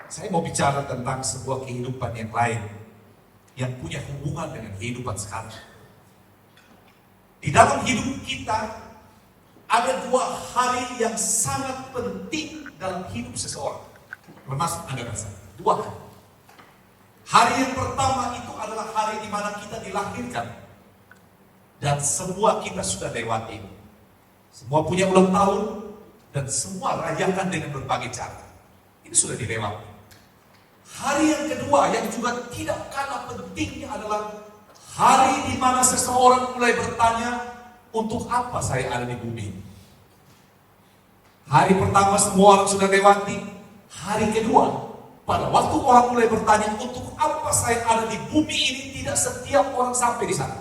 Saya mau bicara tentang sebuah kehidupan yang lain, yang punya hubungan dengan kehidupan sekarang. Di dalam hidup kita, ada dua hari yang sangat penting dalam hidup seseorang. Termasuk Anda rasa, dua hari. Hari yang pertama itu adalah hari di mana kita dilahirkan. Dan semua kita sudah lewati. Semua punya ulang tahun, dan semua rayakan dengan berbagai cara. Ini sudah dilewati. Hari yang kedua yang juga tidak kalah pentingnya adalah hari di mana seseorang mulai bertanya, untuk apa saya ada di bumi? Hari pertama semua orang sudah lewati. Hari kedua, pada waktu orang mulai bertanya, untuk apa saya ada di bumi ini, tidak setiap orang sampai di sana.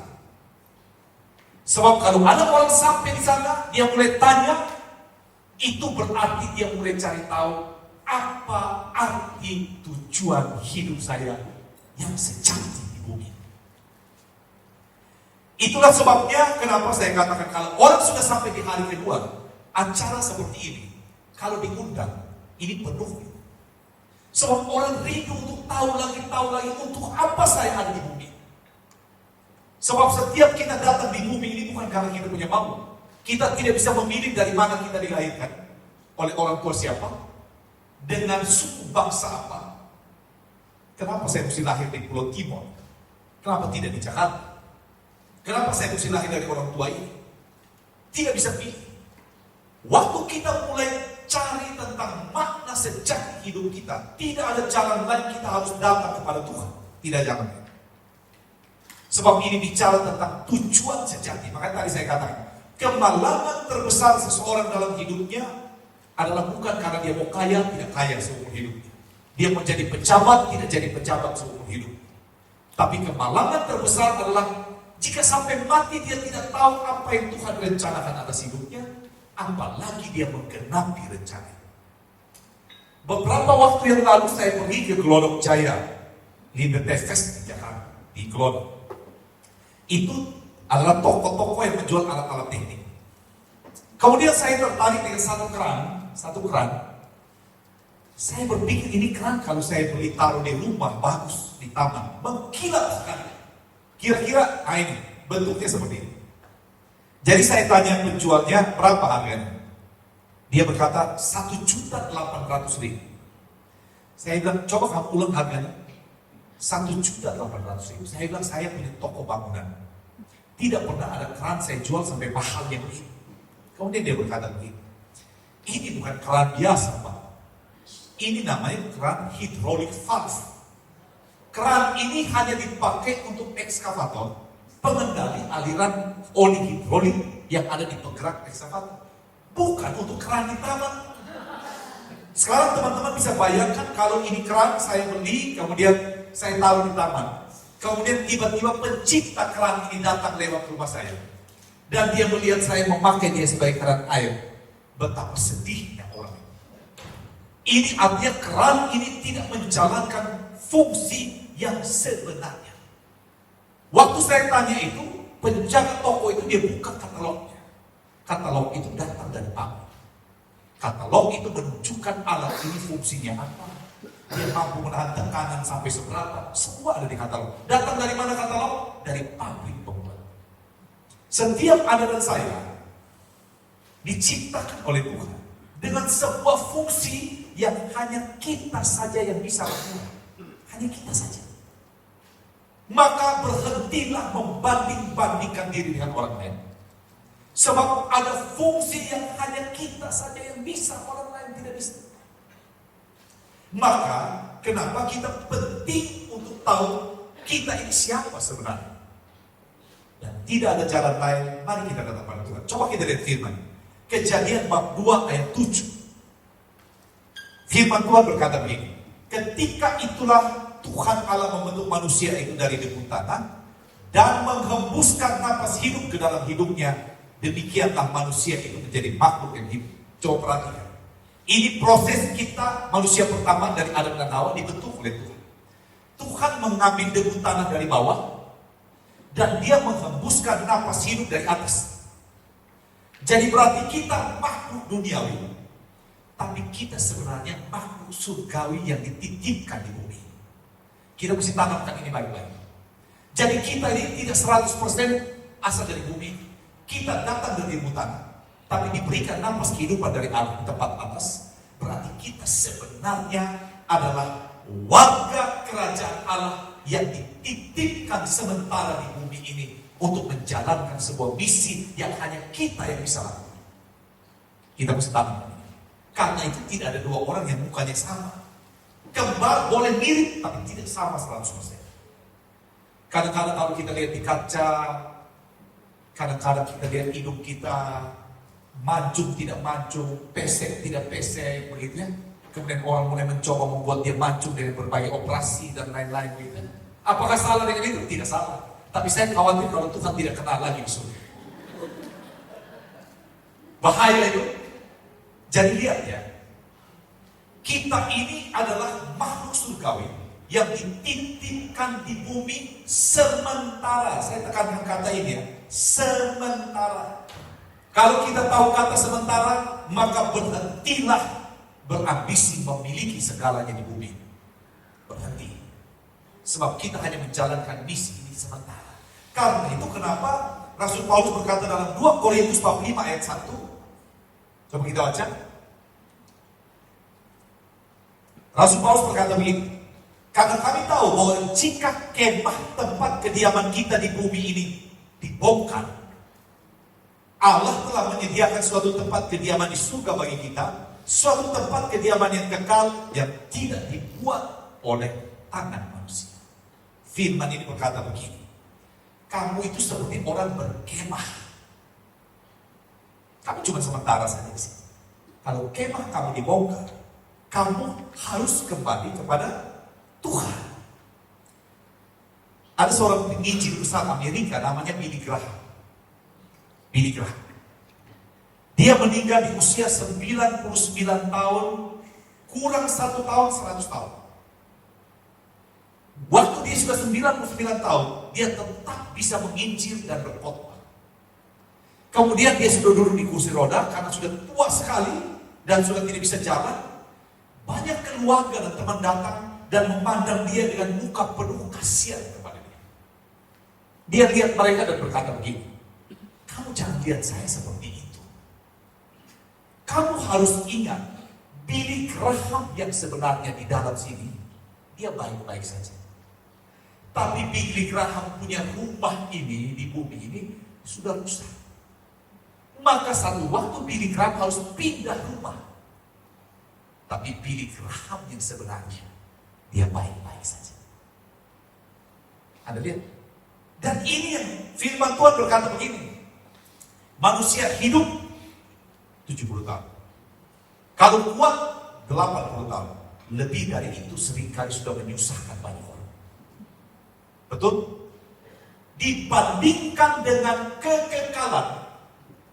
Sebab kalau ada orang sampai di sana, dia mulai tanya, itu berarti dia mulai cari tahu apa arti tujuan hidup saya yang sejati di bumi. Itulah sebabnya kenapa saya katakan kalau orang sudah sampai di hari kedua, acara seperti ini, kalau diundang, ini penuh. Sebab orang rindu untuk tahu lagi untuk apa saya ada di bumi. Sebab setiap kita datang di bumi ini bukan karena kita punya mau. Kita tidak bisa memilih dari mana kita dilahirkan, oleh orang tua siapa, dengan suku bangsa apa. Kenapa saya mesti lahir di Pulau Timur? Kenapa tidak di Jakarta? Kenapa saya mesti lahir dari orang tua ini? Tidak bisa pilih. Waktu kita mulai cari tentang makna sejati hidup kita, tidak ada jalan lain, kita harus datang kepada Tuhan. Tidak jalan lain. Sebab ini bicara tentang tujuan sejati. Makanya tadi saya katakan, kemalangan terbesar seseorang dalam hidupnya adalah bukan karena dia mau kaya, tidak kaya seumur hidupnya. Dia mau jadi pejabat, tidak jadi pejabat seumur hidup. Tapi kemalangan terbesar adalah jika sampai mati dia tidak tahu apa yang Tuhan rencanakan atas hidupnya, apalagi dia menggenapi rencana. Beberapa waktu yang lalu saya pergi ke Glodok Jaya, Lindetes Fest di Jakarta, di Glodok. Itu adalah toko-toko yang menjual alat-alat teknik. Kemudian saya tertarik dengan satu keran. Saya berpikir ini keran kalau saya beli taruh di rumah bagus di taman, mengkilat sekali. Kira-kira ini bentuknya seperti ini. Jadi saya tanya penjualnya berapa harganya. Dia berkata 1.800.000. Saya bilang coba kamu ulang harganya. 1.800.000. Saya bilang saya punya toko bangunan. Tidak pernah ada keran saya jual sampai mahalnya begini. Kemudian dia berkata begini, ini bukan keran biasa Pak. Ini namanya keran hydraulic valve. Keran ini hanya dipakai untuk ekskavator, pengendali aliran oli hidrolik yang ada di penggerak ekskavator. Bukan untuk keran di taman. Sekarang teman-teman bisa bayangkan kalau ini keran saya beli, kemudian saya taruh di taman. Kemudian tiba-tiba pencipta keran ini datang lewat rumah saya. Dan dia melihat saya memakai dia sebagai keran air. Betapa sedihnya orang. Ini artinya keran ini tidak menjalankan fungsi yang sebenarnya. Waktu saya tanya itu, penjaga toko itu dia buka katalognya. Katalog itu datang dari pabrik. Katalog itu menunjukkan alat ini fungsinya apa. Dia mampu menahan tekanan sampai seberapa. Semua ada di katalog. Datang dari mana katalog? Dari pabrik pembuat. Setiap Anda dan saya diciptakan oleh Tuhan dengan sebuah fungsi yang hanya kita saja yang bisa lakukan. Hanya kita saja. Maka berhentilah membanding-bandingkan diri dengan orang lain. Sebab ada fungsi yang hanya kita saja yang bisa, orang lain tidak bisa. Maka kenapa kita penting untuk tahu kita ini siapa sebenarnya. Dan tidak ada jalan lain, mari kita datang pada Tuhan. Coba kita lihat firman. Kejadian bab 2 ayat 7. Firman Tuhan berkata begini. Ketika itulah Tuhan Allah membentuk manusia itu dari debu tanah dan menghembuskan napas hidup ke dalam hidupnya. Demikianlah manusia itu menjadi makhluk yang hidup. Coba perhatikan. Ini proses kita, manusia pertama dari Adam dan Hawa dibentuk oleh Tuhan. Tuhan mengambil debu tanah dari bawah dan dia menghembuskan napas hidup dari atas. Jadi berarti kita makhluk duniawi Tapi kita sebenarnya makhluk surgawi yang dititipkan di bumi. Kita mesti tanamkan ini baik-baik. Jadi kita ini tidak 100% asal dari bumi. Kita datang dari ilmu tanah, tapi diberikan nafas kehidupan dari Allah di tempat atas. Berarti kita sebenarnya adalah warga kerajaan Allah yang dititipkan sementara di bumi ini untuk menjalankan sebuah misi yang hanya kita yang bisa lakukan. Kita mesti tanamkan. Karena itu tidak ada dua orang yang mukanya sama. Kembar boleh mirip, tapi tidak sama 100%. Kadang-kadang kalau kita lihat di kaca, kadang-kadang kita lihat hidung kita, mancung tidak mancung, pesek tidak pesek, begitu ya. Kemudian orang mulai mencoba membuat dia mancung dengan berbagai operasi dan lain-lain begitu. Apakah salah dengan itu? Tidak salah. Tapi saya khawatir kalau Tuhan tidak kenal lagi di surga. Bahaya itu. Jadi lihat ya, kita ini adalah makhluk surgawi yang dititipkan di bumi sementara. Saya tekankan kata ini ya, sementara. Kalau kita tahu kata sementara, maka berhentilah berambisi memiliki segalanya di bumi. Berhenti. Sebab kita hanya menjalankan misi ini sementara. Karena itu kenapa Rasul Paulus berkata dalam 2 Korintus 5 ayat 1. Coba kita baca. Rasul Paulus berkata begini, karena kami tahu bahwa jika kemah tempat kediaman kita di bumi ini dibongkar, Allah telah menyediakan suatu tempat kediaman di surga bagi kita, suatu tempat kediaman yang kekal yang tidak dibuat oleh tangan manusia. Firman ini berkata begini, kamu itu seperti orang berkemah. Kamu cuma sementara saja di sini. Kalau kemah kamu dibongkar, kamu harus kembali kepada Tuhan. Ada seorang penginjil besar Amerika namanya Billy Graham. Billy Graham. Dia meninggal di usia 99 tahun, kurang 1 tahun 100 tahun. Waktu dia sudah 99 tahun, dia tetap bisa menginjil dan berkhotbah. Kemudian dia sudah duduk di kursi roda karena sudah tua sekali dan sudah tidak bisa jalan. Banyak keluarga dan teman datang dan memandang dia dengan muka penuh kasihan kepada dia. Dia lihat mereka dan berkata begini, kamu jangan lihat saya seperti itu. Kamu harus ingat, Billy Graham yang sebenarnya di dalam sini, dia baik-baik saja. Tapi Billy Graham punya rumah ini di bumi ini sudah rusak. Maka satu waktu Billy Graham harus pindah rumah. Tapi Billy Graham yang sebenarnya, dia baik-baik saja. Anda lihat? Dan ini yang firman Tuhan berkata begini, manusia hidup 70 tahun. Kalau kuat 80 tahun. Lebih dari itu seringkali sudah menyusahkan banyak orang. Betul? Dibandingkan dengan kekekalan,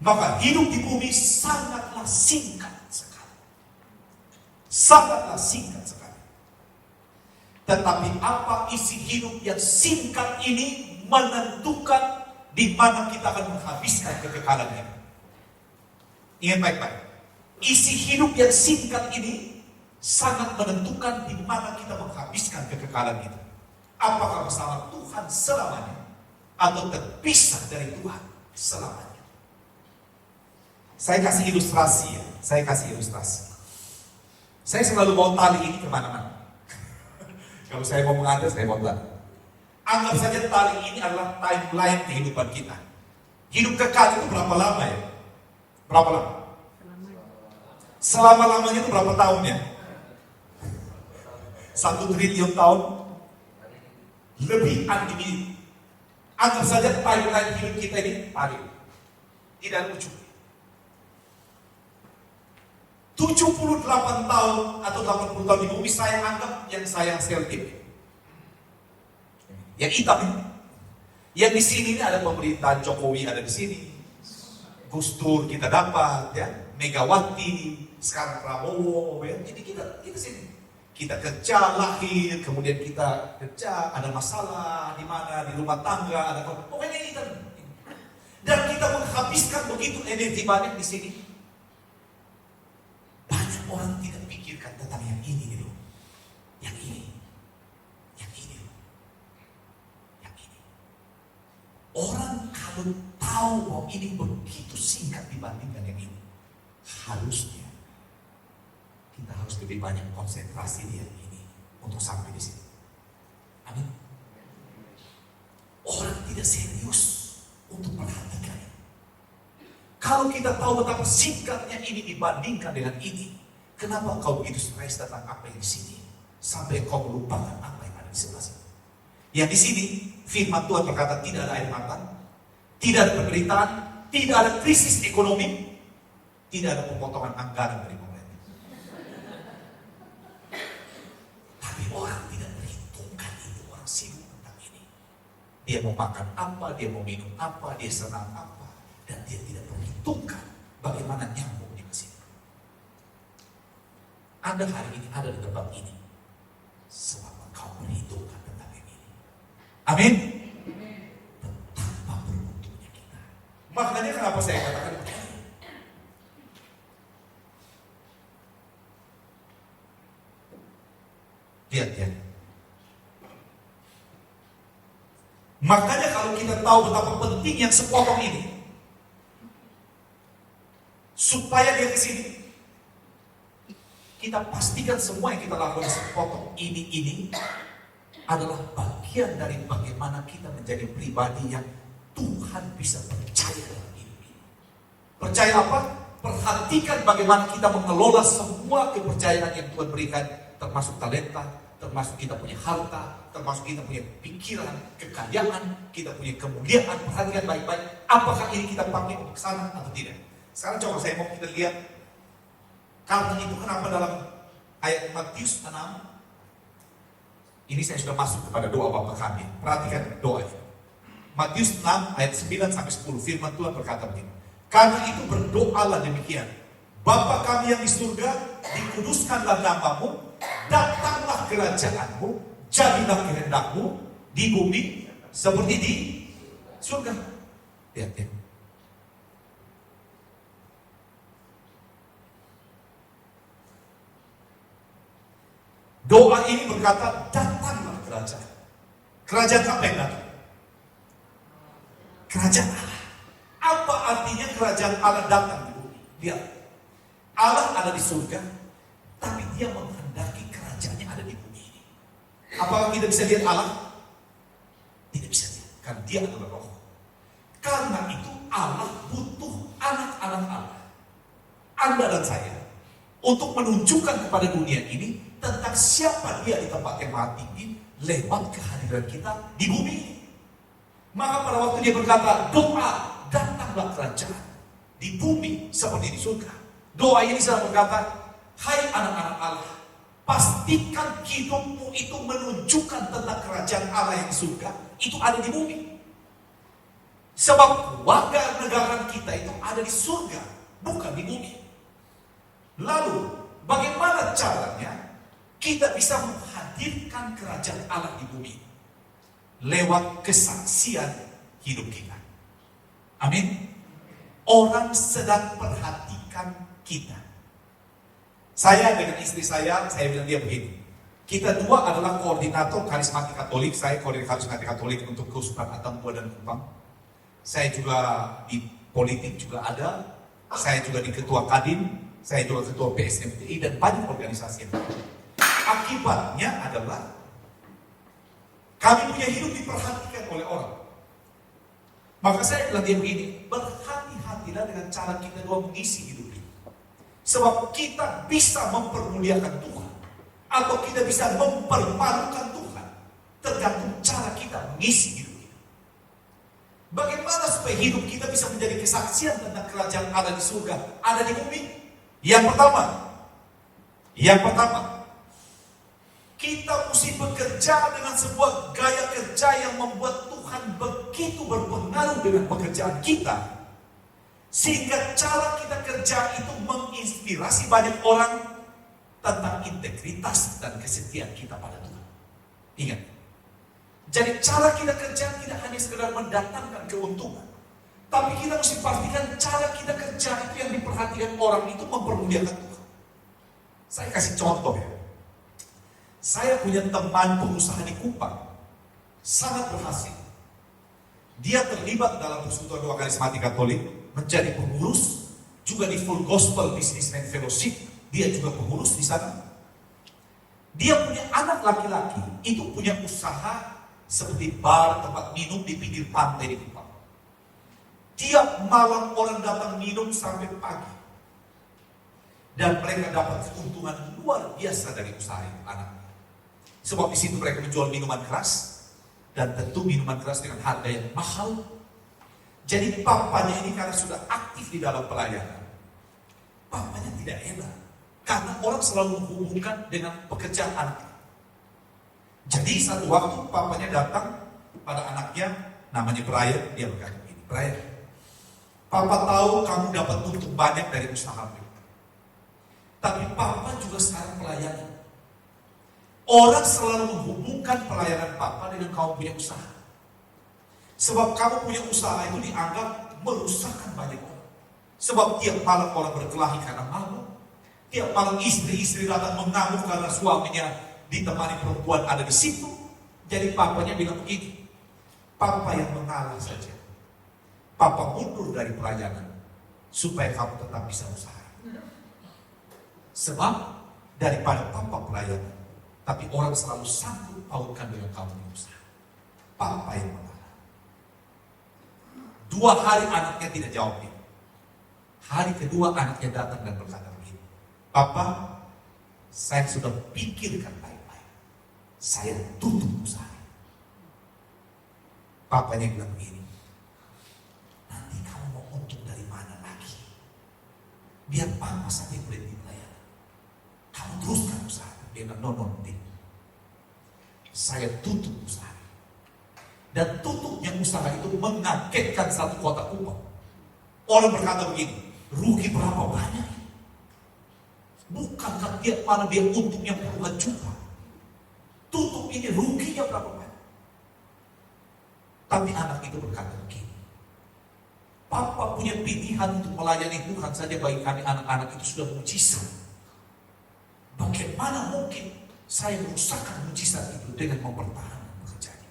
maka hidup di bumi sangatlah singkat sekali. Sangatlah singkat sekali. Tetapi apa isi hidup yang singkat ini menentukan di mana kita akan menghabiskan kekekalan ini. Ingat baik-baik. Isi hidup yang singkat ini sangat menentukan di mana kita menghabiskan kekekalan itu. Apakah bersama Tuhan selamanya atau terpisah dari Tuhan selamanya. Saya kasih ilustrasi ya. Saya selalu bawa tali ini kemana-mana. Kalau saya mau mengajar, saya bawa tali. Anggap saja tali ini adalah timeline kehidupan kita. Hidup kekal itu berapa lama ya? Berapa lama? Selama-lamanya itu berapa tahun ya? 1 triliun tahun? Lebih ini. Anggap saja timeline hidup kita ini tali. Tidak ada ujung. 78 tahun atau 80 tahun di bumi saya anggap yang saya selfie. Yang hitam ini. Yang di sini ini ada pemerintahan Jokowi ada di sini. Gus Dur kita dapat ya, Megawati, sekarang Prabowo ya. Jadi kita sini. Kita kerja lahir, kemudian kita kerja ada masalah di mana di rumah tangga ada pokoknya kita. Dan kita menghabiskan begitu energi banyak di sini. Banyak. Banyak orang tidak pikirkan tentang yang ini dulu. Yang ini. Yang ini dulu. Yang ini. Orang kalau tahu bahwa ini begitu singkat dibandingkan yang ini, harusnya kita harus lebih banyak konsentrasi di yang ini untuk sampai di sini. Amin. Orang tidak serius untuk perhatikan. Kalau kita tahu betapa singkatnya ini dibandingkan dengan ini, kenapa kau begitu stres tentang apa yang di sini sampai kau melupakan apa yang ada di sebelah sini? Yang di sini firman Tuhan berkata tidak ada air mata, tidak ada penderitaan, tidak ada krisis ekonomi, tidak ada pemotongan anggaran dari pemerintah. Tapi orang tidak perhitungkan itu, orang sibuk tentang ini. Dia mau makan apa, dia mau minum apa, dia senang apa, dan dia tidak perhitungkan bagaimana nyambungnya ke sini. Anda hari ini ada di tempat ini sebab engkau perhitungkan tentang ini. Amin. Betapa beruntungnya kita. Makanya kenapa saya katakan begini. Lihat ya. Makanya kalau kita tahu betapa penting yang sepotong ini, supaya dia ke sini, kita pastikan semua yang kita lakukan sepotong ini adalah bagian dari bagaimana kita menjadi pribadi yang Tuhan bisa percaya dalam hidup ini. Percaya apa? Perhatikan bagaimana kita mengelola semua kepercayaan yang Tuhan berikan, termasuk talenta, termasuk kita punya harta, termasuk kita punya pikiran, kekayaan, kita punya kemuliaan. Perhatikan baik-baik, apakah ini kita pakai untuk sana atau tidak. Sekarang coba saya mau kita lihat, karena itu kenapa dalam ayat Matius 6, ini saya sudah masuk kepada doa Bapa kami. Perhatikan doa itu. Matius 6 ayat 9 sampai 10, firman Tuhan berkata begini. Karena itu berdoalah demikian. Bapa kami yang di surga, dikuduskanlah namamu, datanglah kerajaanmu, jadilah kehendakmu di bumi seperti di surga. Lihat ya. Doa ini berkata, datanglah kerajaan. Kerajaan apa yang datang? Kerajaan Allah. Apa artinya kerajaan Allah datang di bumi? Lihat, Allah ada di surga, tapi dia menghendaki kerajaannya ada di bumi ini. Apakah kita bisa lihat Allah? Tidak bisa lihat, karena dia adalah roh. Karena itu Allah butuh anak-anak Allah, Anda dan saya, untuk menunjukkan kepada dunia ini tentang siapa dia di tempat yang maha tinggi lewat kehadiran kita di bumi ini. Maka pada waktu dia berkata, doa, datanglah kerajaan di bumi seperti di surga. Doa ini sedang berkata, hai anak-anak Allah, pastikan hidupmu itu menunjukkan tentang kerajaan Allah yang di surga, itu ada di bumi. Sebab warga negara kita itu ada di surga, bukan di bumi. Lalu, bagaimana caranya kita bisa menghadirkan kerajaan Allah di bumi? Lewat kesaksian hidup kita. Amin. Orang sedang perhatikan kita. Saya dengan istri saya bilang dia begini. Kita dua adalah koordinator karismatik Katolik. Saya koordinator karismatik Katolik untuk Keuskupan Atambua dan Kupang. Saya juga di politik juga ada. Saya juga di ketua Kadin. Saya juga ketua PSMTI dan banyak organisasi yang lain. Akibatnya adalah kami punya hidup diperhatikan oleh orang. Maka saya bilang dia begini, berhati-hatilah dengan cara kita dua mengisi hidup ini. Sebab kita bisa mempermuliakan Tuhan, atau kita bisa mempermalukan Tuhan, tergantung cara kita mengisi hidup kita. Bagaimana supaya hidup kita bisa menjadi kesaksian tentang kerajaan Allah di surga, ada di bumi? Yang pertama, kita mesti bekerja dengan sebuah gaya kerja yang membuat Tuhan begitu berpengaruh dengan pekerjaan kita, sehingga cara kita kerja itu menginspirasi banyak orang tentang integritas dan kesetiaan kita pada Tuhan. Ingat, jadi cara kita kerja tidak hanya sekedar mendatangkan keuntungan, tapi kita mesti pastikan cara kita kerja itu yang diperhatikan orang itu mempermuliakan Tuhan. Saya kasih contoh ya. Saya punya teman pengusaha di Kupang, sangat berhasil. Dia terlibat dalam persekutuan doa karismatik Katolik, menjadi pengurus, juga di Full Gospel Businessman Fellowship, dia juga pengurus di sana. Dia punya anak laki-laki, itu punya usaha seperti bar, tempat minum di pinggir pantai di Kupang. Tiap malam orang datang minum sampai pagi. Dan mereka dapat keuntungan luar biasa dari usaha itu, anaknya. Sebab di situ mereka menjual minuman keras, dan tentu minuman keras dengan harga yang mahal. Jadi papanya ini karena sudah aktif di dalam pelayanan, papanya tidak hebat. Karena orang selalu menghubungkan dengan pekerjaan anaknya. Jadi satu waktu papanya datang pada anaknya, namanya Brian, dia berkata begini, Brian, papa tahu kamu dapat untung banyak dari usahamu. Tapi papa juga sekarang pelayanan. Orang selalu menghubungkan pelayanan papa dengan kamu punya usaha. Sebab kamu punya usaha itu dianggap merusakkan banyak orang. Sebab tiap malam orang berkelahi karena malu. Tiap malam istri-istri datang mengamuk karena suaminya ditemani perempuan ada di situ. Jadi papanya bilang begini, papa yang mengalah saja. Papa mundur dari pelayanan supaya kamu tetap bisa usaha. Sebab daripada papa pelayanan, tapi orang selalu sanggup pautkan dengan kamu yang usaha. Papa yang mengalah. 2 hari anaknya tidak jawab ini. Hari kedua anaknya datang dan berkata begini, Papa, saya sudah pikirkan baik-baik. Saya tutup usaha. Papanya bilang begini, nanti kamu mau untung dari mana lagi? Biar papa saja berhenti pelayanan. Kamu teruskan usaha. Dia bilang, no, saya tutup usaha. Dan tutupnya usaha itu mengagetkan satu kota Kupang. Orang berkata begini, rugi berapa banyak? Bukankah tiap mana dia untungnya puluhan juta? Tutup ini ruginya berapa banyak? Tapi anak itu berkata begini, Papa punya pilihan untuk melayani Tuhan saja bagi kami anak-anak itu sudah mujizat. Bagaimana mungkin saya merusakkan mujizat itu dengan mempertahankan pekerjaan?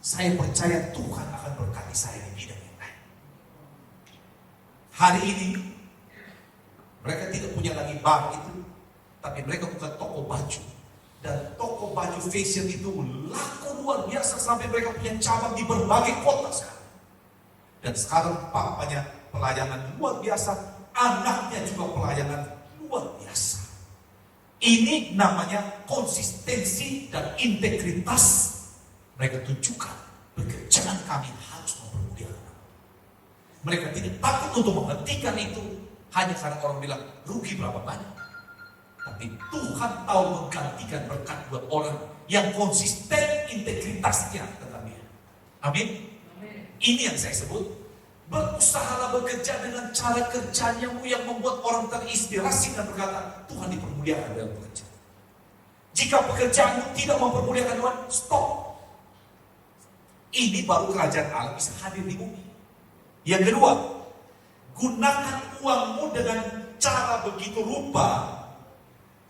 Saya percaya Tuhan akan berkati saya di bidang yang lain. Hari ini mereka tidak punya lagi bar itu, tapi mereka buka toko baju. Dan toko baju fashion itu laku luar biasa sampai mereka punya cabang di berbagai kota sekarang. Dan sekarang papanya pelayanan luar biasa, anaknya juga pelayanan luar biasa. Ini namanya konsistensi dan integritas. Mereka tunjukkan pekerjaan kami harus mempermuliakan. Mereka tidak takut untuk menghentikan itu hanya karena orang bilang rugi berapa banyak. Tapi Tuhan tahu menggantikan berkat buat orang yang konsisten integritasnya tentang dia. Amin. Ini yang saya sebut, berusahalah bekerja dengan cara kerjamu yang membuat orang terinspirasi dan berkata, Tuhan dipermuliakan dalam pekerjaan. Jika pekerjaanmu tidak mempermuliakan Tuhan, stop. Ini baru kerajaan Allah bisa hadir di bumi. Yang kedua, gunakan uangmu dengan cara begitu rupa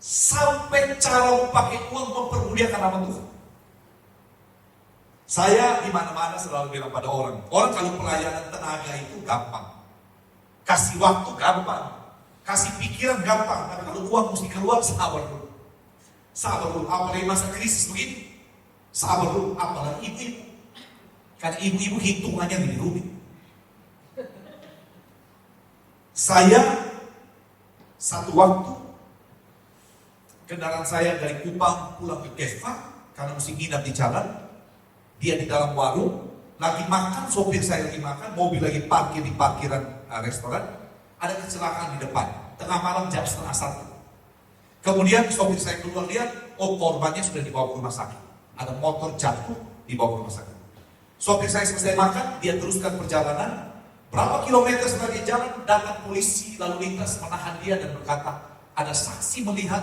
sampai cara pakai uang mempermuliakan nama Tuhan. Saya di mana-mana selalu bilang pada orang kalau pelayanan tenaga itu gampang, kasih waktu gampang, kasih pikiran gampang, tapi kalau uang mesti keluar, sabar dulu. Apalagi masa krisis begini, sabar dulu. Apalagi ibu-ibu, karena ibu-ibu hitungannya lebih rumit. Saya satu waktu kendaraan saya dari Kupang pulang ke Keva karena mesti nginap di jalan. Dia di dalam warung, lagi makan, sopir saya lagi makan, mobil lagi parkir di parkiran restoran. Ada kecelakaan di depan, tengah malam jam 12:30. Kemudian sopir saya keluar lihat, korbannya sudah dibawa ke rumah sakit. Ada motor jatuh, dibawa ke rumah sakit. Sopir saya selesai makan, dia teruskan perjalanan. Berapa kilometer setelah dia jalan, datang polisi lalu lintas menahan dia dan berkata, ada saksi melihat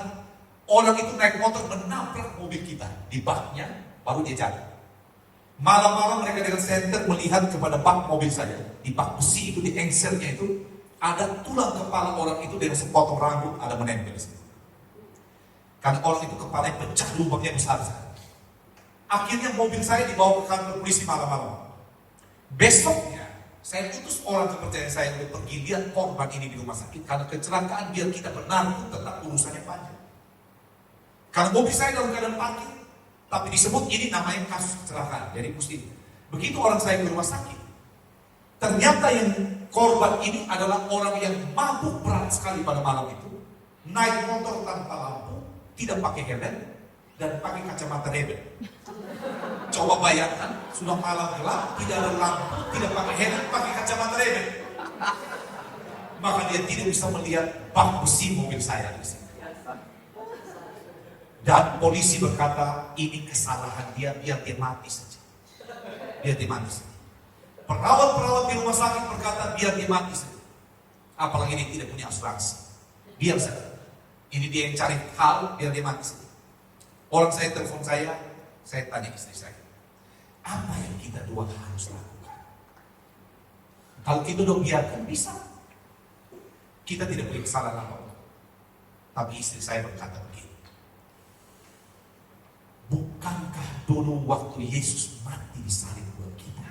orang itu naik motor menabrak mobil kita di baknya, baru dia jalan. Malam-malam mereka dengan senter melihat kepada bak mobil saya. Di bak besi itu, di engselnya itu, ada tulang kepala orang itu dengan sepotong rambut ada menempel di situ. Karena orang itu kepalanya pecah, lubangnya besar. Akhirnya mobil saya dibawa ke kantor polisi malam-malam. Besoknya, saya utus orang kepercayaan saya untuk pergi lihat korban ini di rumah sakit. Karena kecelakaan biar kita benar itu tetap urusannya panjang. Karena mobil saya dalam keadaan parkir, tapi disebut ini namanya kasus kecelakaan. Jadi mesti begitu orang saya ke rumah sakit, ternyata yang korban ini adalah orang yang mabuk berat sekali pada malam itu. Naik motor tanpa lampu, tidak pakai helm, dan pakai kacamata rebel. Coba bayangkan, sudah malam gelap, tidak ada lampu, tidak pakai helm, pakai kacamata rebel. Maka dia tidak bisa melihat bak besi mobil saya di sini. Dan polisi berkata, ini kesalahan dia, biar dia mati saja. Biar dia mati saja. Perawat-perawat di rumah sakit berkata, biar dia mati saja. Apalagi dia tidak punya asuransi. Biar saja. Ini dia yang cari hal, biar dia mati saja. Orang saya telepon saya tanya istri saya, apa yang kita dua harus lakukan? Kalau kita udah biarkan, bisa. Kita tidak punya kesalahan apa-apa. Tapi istri saya berkata begini, bukankah dulu waktu Yesus mati di salib buat kita,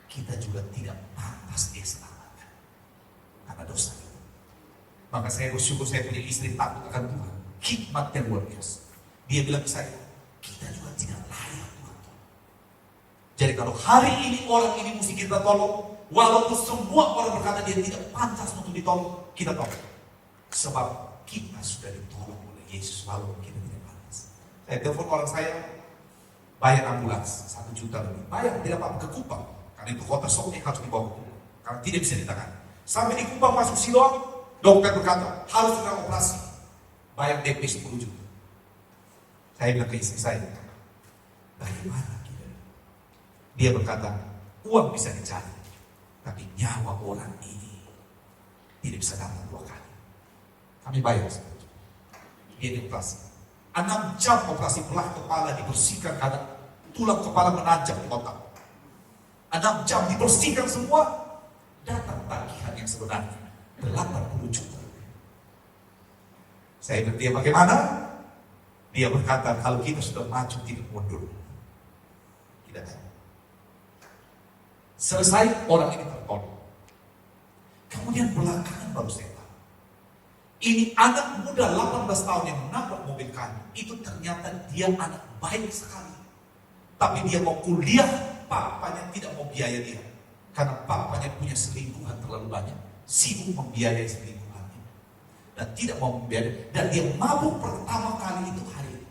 kita juga tidak pantas dia selamatkan karena dosa itu. Maka saya bersyukur saya punya istri takut akan Tuhan, hikmat yang luar biasa. Dia bilang ke saya, kita juga tidak layak Tuhan. Jadi kalau hari ini orang ini mesti kita tolong, walaupun semua orang berkata dia tidak pantas untuk ditolong, kita tolong. Sebab kita sudah ditolong oleh Yesus, walaupun kita tidak pantas. Saya telepon orang saya, bayar ambulans 1 juta lebih. Bayar, tidak apa-apa, ke Kupang. Karena itu kota Songnya harus dibawa ke Kupang. Karena tidak bisa ditahan. Sampai di Kupang masuk Siloam, dokter berkata, harus sudah operasi. Bayar DP 10 juta. Saya bilang ke istri saya, bagaimana kita? Dia berkata, uang bisa dicari, tapi nyawa orang ini tidak bisa dapat 2 kali. Kami bayar 10 juta. Dia dioperasi. 6 jam operasi belah kepala dibersihkan karena tulang kepala menanjak di otak. 6 jam dibersihkan semua, datang tagihan yang sebenarnya 80 juta. Saya bilang dia bagaimana? Dia berkata kalau kita sudah maju tidak mundur. Tidak tahu. Selesai orang ini tertolong. Kemudian belakangan baru saya tahu. Ini anak muda 18 tahun yang menabrak mobil kami. Itu ternyata dia anak baik sekali. Tapi dia mau kuliah, papanya tidak mau biaya dia. Karena papanya punya selingkuhan terlalu banyak. Sibuk membiayai selingkuhannya. Dan tidak mau membiayai. Dan dia mabuk pertama kali itu hari ini.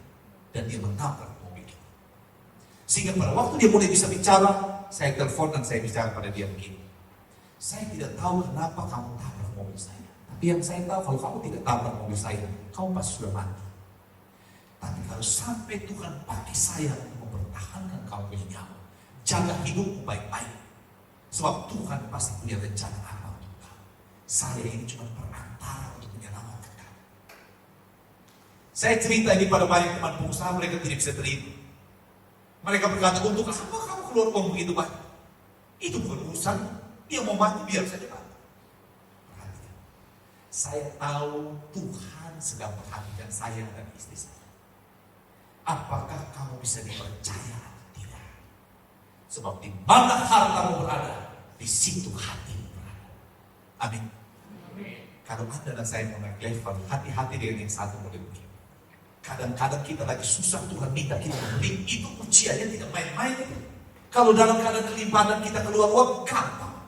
Dan dia menabrak mobil kita. Sehingga pada waktu dia mulai bisa bicara, saya telepon dan saya bicara pada dia begini. Saya tidak tahu kenapa kamu tabrak mobil saya. Tapi yang saya tahu kalau kamu tidak tabrak mobil saya, kamu pasti sudah mati. Tapi kalau sampai Tuhan pakai saya untuk mempertahankan kamu punya nyawa, jaga hidupmu baik-baik. Sebab Tuhan pasti punya rencana apa untuk kamu. Saya ini cuma perantara untuk menyelamatkan kamu. Saya cerita ini pada banyak teman pengusaha, mereka tidak bisa terima. Mereka berkata, untuk apa kamu keluar uang begitu banyak? Itu bukan urusan. Dia mau mati, biar saja mati. Perhatikan. Saya tahu Tuhan sedang perhatikan saya dan istri saya. Apakah kamu bisa dipercaya atau tidak? Sebab di mana hartamu berada, di situ hatimu berada. Amin. Kalau Anda dan saya mau naik level, hati-hati dengan yang satu model ini. Kadang-kadang kita lagi susah, Tuhan minta kita membeli, itu ujiannya tidak main-main. Kalau dalam keadaan kelimpahan kita keluar uang, gampang.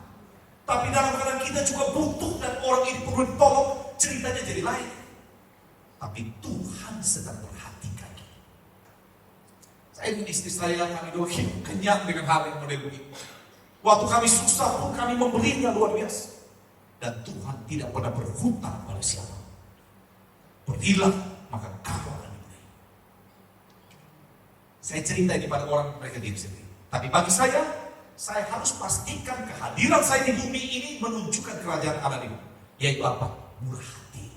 Tapi dalam keadaan kita juga butuh dan orang ini perlu ditolong, ceritanya jadi lain. Tapi Tuhan sedang perhatikan kita. Saya dan istri saya, kami dua hidup kenyang dengan hal yang model begini. Waktu kami susah pun kami membelinya luar biasa. Dan Tuhan tidak pernah berhutang pada siapa. Berilah, maka kamu akan diberi. Saya cerita ini pada orang, mereka tidak bisa beri. Tapi bagi saya harus pastikan kehadiran saya di bumi ini menunjukkan kerajaan Allah ini. Yaitu apa? Murah hati.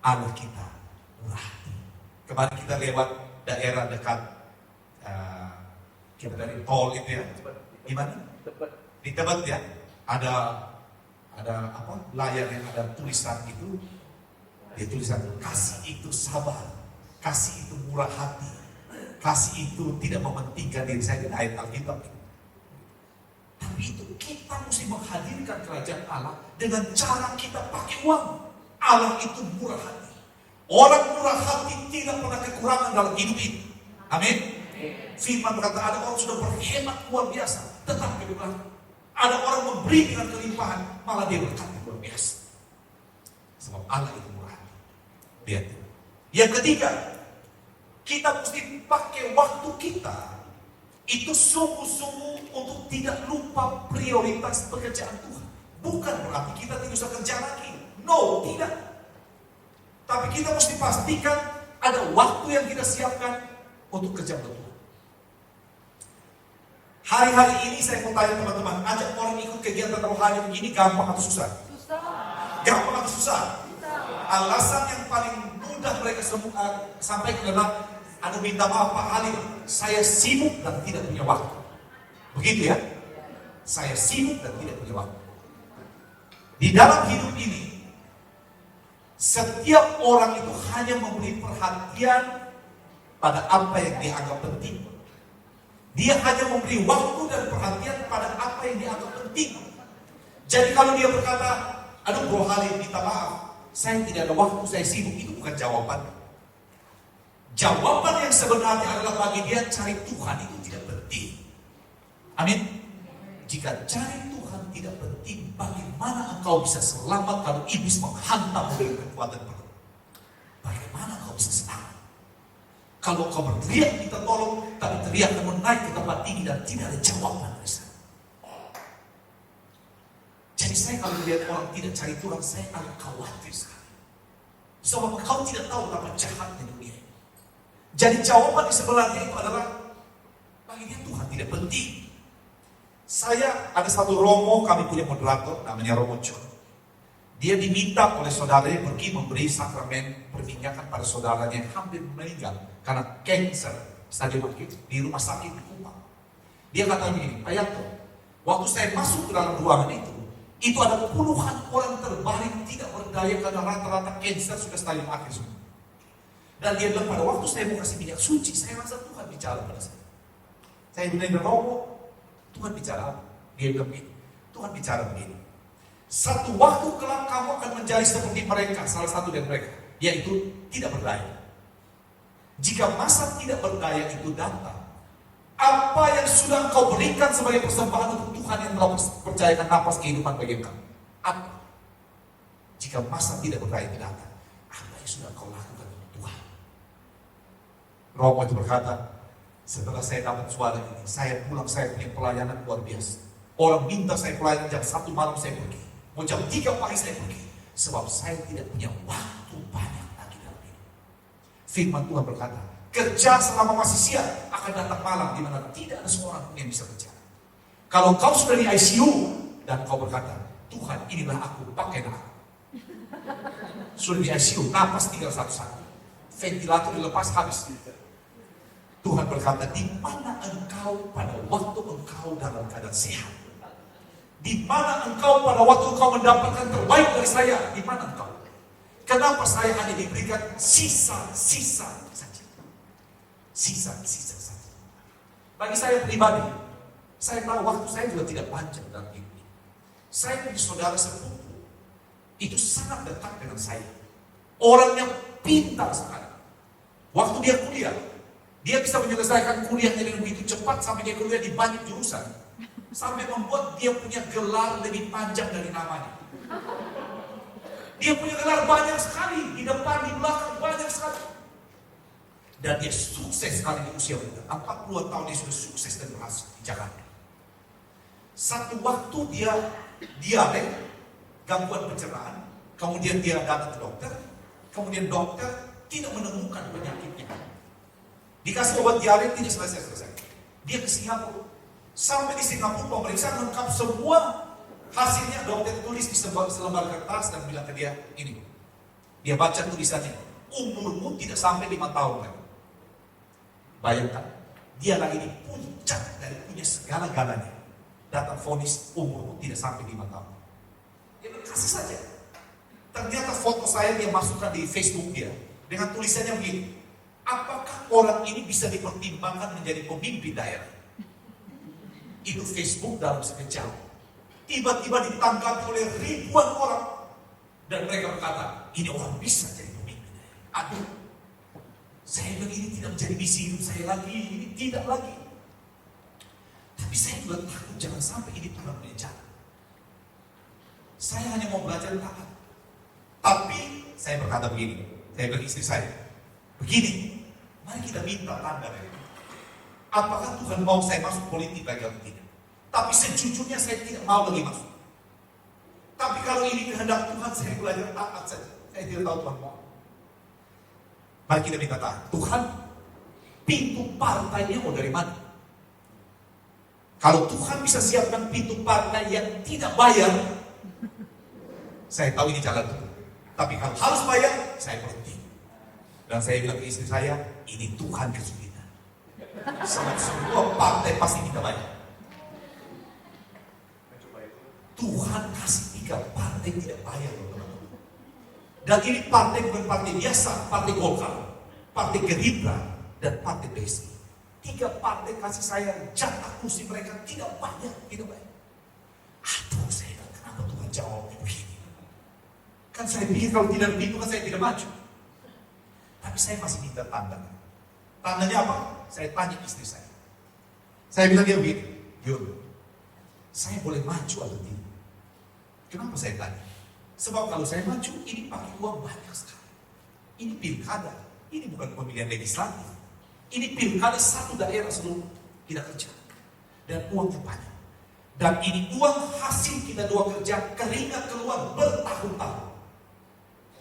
Allah kita murah hati. Kemarin kita lewat daerah dekat kita dari tol itu ya. Di mana? Di Tebet ya. Ada apa? Layar yang ada tulisan itu. Dia tulisan kasih itu sabar. Kasih itu murah hati. Kasih itu tidak mementingkan diri saya di ayat Alkitab. Tapi itu kita mesti menghadirkan kerajaan Allah dengan cara kita pakai uang. Allah itu murah hati. Orang murah hati tidak pernah kekurangan dalam hidup ini. Amin. Firman berkata ada orang sudah berhemat luar biasa, tetapi ada orang memberi dengan kelimpahan, malah dia berkata luar biasa. Sebab Allah itu murah hati. Lihat. Yang ketiga, kita mesti pakai waktu kita itu sungguh-sungguh untuk tidak lupa prioritas pekerjaan Tuhan. Bukan berarti kita tidak usah kerja lagi. No, tidak. Tapi kita mesti pastikan ada waktu yang kita siapkan untuk kerja Tuhan. Hari-hari ini saya mau tanya teman-teman, ajak orang ikut kegiatan rohani begini gampang atau susah? Susah. Gampang atau susah? Susah. Alasan yang paling mudah mereka sampaikan adalah, aduh minta maaf Pak Halim, saya sibuk dan tidak punya waktu. Begitu ya? Saya sibuk dan tidak punya waktu. Di dalam hidup ini, setiap orang itu hanya memberi perhatian pada apa yang dianggap penting. Dia hanya memberi waktu dan perhatian pada apa yang dianggap penting. Jadi kalau dia berkata, aduh Bro Halim minta maaf, saya tidak ada waktu, saya sibuk, itu bukan jawaban. Jawaban yang sebenarnya adalah bagi dia cari Tuhan itu tidak penting. Amin. Jika cari Tuhan tidak penting, bagaimana engkau bisa selamat kalau iblis menghantam dengan kekuatan penuh? Bagaimana engkau bisa selamat? Kalau kau berteriak minta tolong, tapi teriak kamu naik ke tempat tinggi dan tidak ada jawaban dari sana. Jadi saya kalau lihat orang tidak cari Tuhan, saya agak khawatir sekali. Sebab kau tidak tahu betapa jahatnya dunia. Jadi jawaban di sebelahnya itu adalah, bagi dia Tuhan tidak penting. Saya ada satu romo, kami punya moderator namanya Romo John. Dia diminta oleh saudaranya pergi memberi sakramen perminyakan pada saudaranya yang hampir meninggal karena kanker stadium akhir di rumah sakit di Kupang. Dia kata begini, Pak Yanto, waktu saya masuk ke dalam ruangan itu ada puluhan orang terbaring tidak berdaya karena rata-rata kanker sudah stadium akhir semua. Dan dia bilang pada waktu saya mau kasih minyak suci, saya rasa Tuhan bicara pada saya. Saya bilang, Romo, Tuhan bicara apa? Dia bilang begini, Tuhan bicara begini. Satu waktu kelak kamu akan menjadi seperti mereka, salah satu dari mereka, yaitu tidak berdaya. Jika masa tidak berdaya itu datang, apa yang sudah kau berikan sebagai persembahan untuk Tuhan yang telah percayakan napas kehidupan bagi kamu? Apa? Jika masa tidak berdaya itu datang, apa yang sudah kau lakukan untuk Tuhan? Romo itu berkata, setelah saya dapat suara ini, saya pulang, saya punya pelayanan luar biasa. Orang minta saya pelayanan jam 1 malam saya pergi. Mau jam 3 pagi saya pergi. Sebab saya tidak punya waktu banyak lagi dalam hidup. Firman Tuhan berkata, kerja selama masih siang akan datang malam di mana tidak ada seorang pun yang bisa kerja. Kalau kau sudah di ICU dan kau berkata, Tuhan inilah aku, pakailah aku. Sudah di ICU, napas tinggal satu-satu. Ventilator dilepas habis. Tuhan berkata, di mana engkau pada waktu engkau dalam keadaan sehat? Di mana engkau pada waktu engkau mendapatkan terbaik dari saya? Di mana engkau? Kenapa saya hanya diberikan sisa-sisa saja? Sisa-sisa saja. Bagi saya pribadi, saya tahu waktu saya juga tidak panjang dalam hidup ini. Saya punya saudara sepupu, itu sangat dekat dengan saya. Orang yang pintar sekali. Waktu dia kuliah, dia bisa menyelesaikan kuliahnya dengan begitu cepat sampai dia kuliah di banyak jurusan. Sampai membuat dia punya gelar lebih panjang dari namanya. Dia punya gelar banyak sekali, di depan, di belakang, banyak sekali. Dan dia sukses sekali di usia muda. 40 tahun dia sudah sukses dan berhasil di Jakarta. Satu waktu dia diare, gangguan pencernaan, kemudian dia datang ke dokter, kemudian dokter tidak menemukan penyakitnya. Dikasih obat diare tidak selesai. Dia ke Singapura. Sampai di Singapura pemeriksaan lengkap semua. Hasilnya dokter tulis di selembar kertas dan bilang ke dia, ini. Dia baca tulisannya, umurmu tidak sampai 5 tahun lagi. Bayangkan, dia lagi di puncak dari punya segala-galanya. Datang vonis umurmu tidak sampai 5 tahun. Dia kasih saja. Ternyata foto saya dia masukkan di Facebook dia dengan tulisannya begini. apakah orang ini bisa dipertimbangkan menjadi pemimpin daerah? Itu Facebook dalam sekejap. Tiba-tiba ditanggapi oleh ribuan orang. Dan mereka berkata, ini orang bisa jadi pemimpin daerah. Aduh, saya bilang ini tidak menjadi misi hidup saya lagi, ini tidak lagi. Tapi saya juga takut jangan sampai ini Tuhan punya jalan. Saya hanya mau belajar taat. Tapi saya berkata begini, saya bilang istri saya, begini, mari kita minta tanda dari Tuhan. Apakah Tuhan mau saya masuk politik lagi atau tidak? Tapi sejujurnya saya tidak mau lagi masuk. Tapi kalau ini kehendak Tuhan, saya belajar taat saja. Saya tidak tahu Tuhan mau. Mari kita minta taat. Tuhan, pintu partainya mau dari mana? Kalau Tuhan bisa siapkan pintu partai yang tidak bayar, saya tahu ini jalan Tuhan. Tapi kalau harus bayar, saya berhenti. Dan saya bilang ke istri saya, ini Tuhan kesulitan. Semua partai pasti kita bayar. Tuhan kasih 3 partai tidak bayar, teman-teman. Dan ini partai bukan partai biasa, partai Golkar, partai Gerindra, dan partai PSI. 3 partai kasih saya jatah kursi mereka tidak banyak, tidak banyak. Aduh, saya bilang, kenapa Tuhan jawab begini? Kan saya pikir kalau tidak begitu kan saya tidak maju. Tapi saya masih minta tanda. Tandanya apa? Saya tanya istri saya. Saya bilang dia begini, Yun, saya boleh maju atau tidak? Kenapa saya tanya? Sebab kalau saya maju, ini pakai uang banyak sekali. Ini pilkada, ini bukan pemilihan legislatif. Ini pilkada 1 daerah seluruh kita kerja. Dan uangnya banyak. Dan ini uang hasil kita 2 kerja, keringat keluar bertahun-tahun.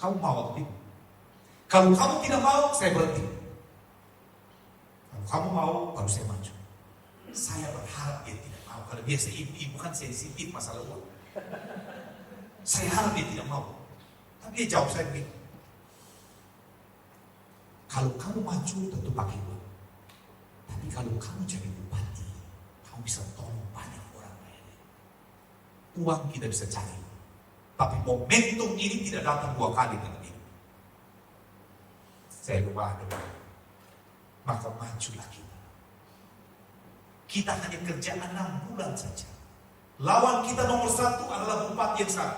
Kamu mau atau tidak? Kalau kamu tidak mau, saya berhenti. Kalau kamu mau, baru saya maju. Saya berharap dia tidak mau. Kalau biasa ibu kan sensitif masalah uang. Saya harap dia tidak mau. Tapi dia jawab saya begini. Kalau kamu maju tentu pakai uang. Tapi kalau kamu jadi bupati, kamu bisa tolong banyak orang lain. Uang kita bisa cari. Tapi momentum ini tidak datang 2 kali dalam hidup. Saya lupa ada. Maka majulah kita. Kita hanya kerja 6 bulan saja. Lawan kita nomor 1 adalah bupati yang sana.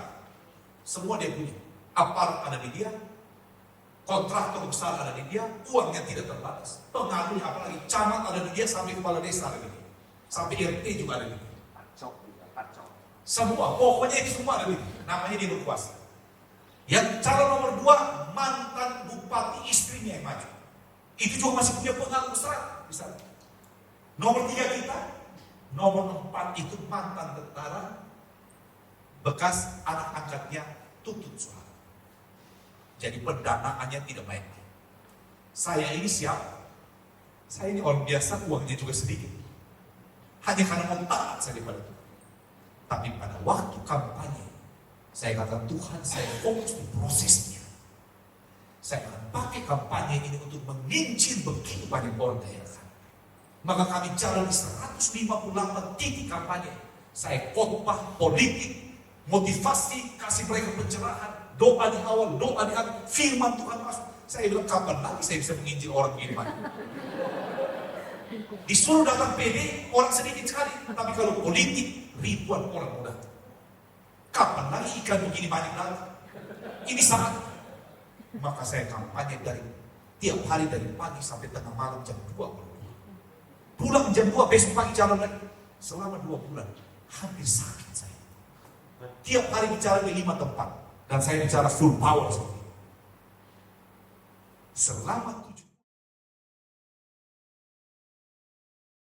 Semua dia punya. Aparat ada di dia. Kontraktor besar ada di dia. Uangnya tidak terbatas. Pengaruhnya apalagi. Camat ada di dia sampai kepala desa ada di dia. Sampai RT juga ada di dia. Semua. Pokoknya itu semua ada di dia. Namanya dia berkuasa. Yang calon nomor 2 mantan bupati istrinya yang maju. Itu juga masih punya pengaruh besar. Misalnya. Nomor 3 kita. Nomor 4 itu mantan tentara bekas anak angkatnya Tutut Soeharto. Jadi pendanaannya tidak baik. Saya ini siapa? Saya ini orang biasa, uangnya juga sedikit. Hanya karena mau taat saya pada Tuhan. Tapi pada waktu kampanye, saya kata Tuhan, saya fokus di prosesnya. Saya akan pakai kampanye ini untuk mengincin begitu banyak orang daerah. Maka kami jalan di 158 titik kampanye. Saya khotbah politik, motivasi, kasih mereka pencerahan, doa di awal, doa di akhir, firman Tuhan masuk. Saya bilang, kapan lagi saya bisa menginjil orang begini banyak? Disuruh datang PD, orang sedikit sekali. Tapi kalau politik, ribuan orang muda. Kapan lagi ikan begini banyak datang? Ini saat. Maka saya kampanye dari tiap hari dari pagi sampai tengah malam jam 2. Pulang jam 2, besok pagi jalan lagi. Selama 2 bulan, hampir sakit saya. Tiap hari bicara di 5 tempat. Dan saya bicara full power. Selama 7